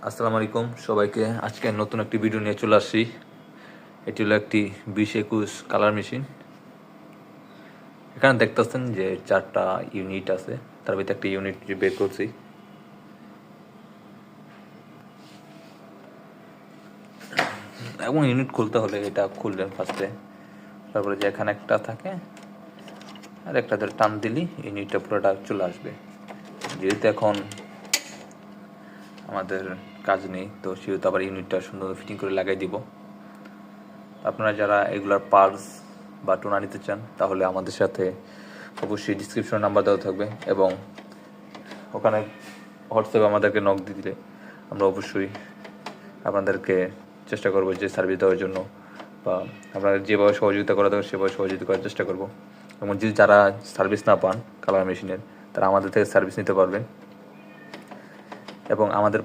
আসসালামু আলাইকুম সবাইকে। আজকে নতুন একটি ভিডিও নিয়ে চলে আসছি। এটি হলো একটি 2021 কালার মেশিন। এখানে দেখতেছেন যে 4টা ইউনিট আছে, তার ভিতরে একটা ইউনিট বের করছি। এবং ইউনিট খুলতে হলে এটা খুললেন ফার্স্টে, তারপরে যে এখানে একটা থাকে আর একটা ধরে টান দিলি ইউনিটটা পুরোটা চলে আসবে। যেহেতু এখন আমাদের কাজ নেই, তো সেহেতু আবার ইউনিটটা সুন্দর ফিটিং করে লাগাই দিব। আপনারা যারা এগুলার পার্টস বা টোনা নিতে চান তাহলে আমাদের সাথে অবশ্যই ডিসক্রিপশন নাম্বার দেওয়া থাকবে, এবং ওখানে হোয়াটসঅ্যাপে আমাদেরকে নক দিয়ে দিলে আমরা অবশ্যই আপনাদেরকে চেষ্টা করবো যে সার্ভিস দেওয়ার জন্য, বা আপনাদের যেভাবে সহযোগিতা করা দরকার সেভাবে সহযোগিতা করার চেষ্টা করব। এবং যদি যারা সার্ভিস না পান কালার মেশিনের, তারা আমাদের থেকে সার্ভিস নিতে পারবেন। এবং আমাদের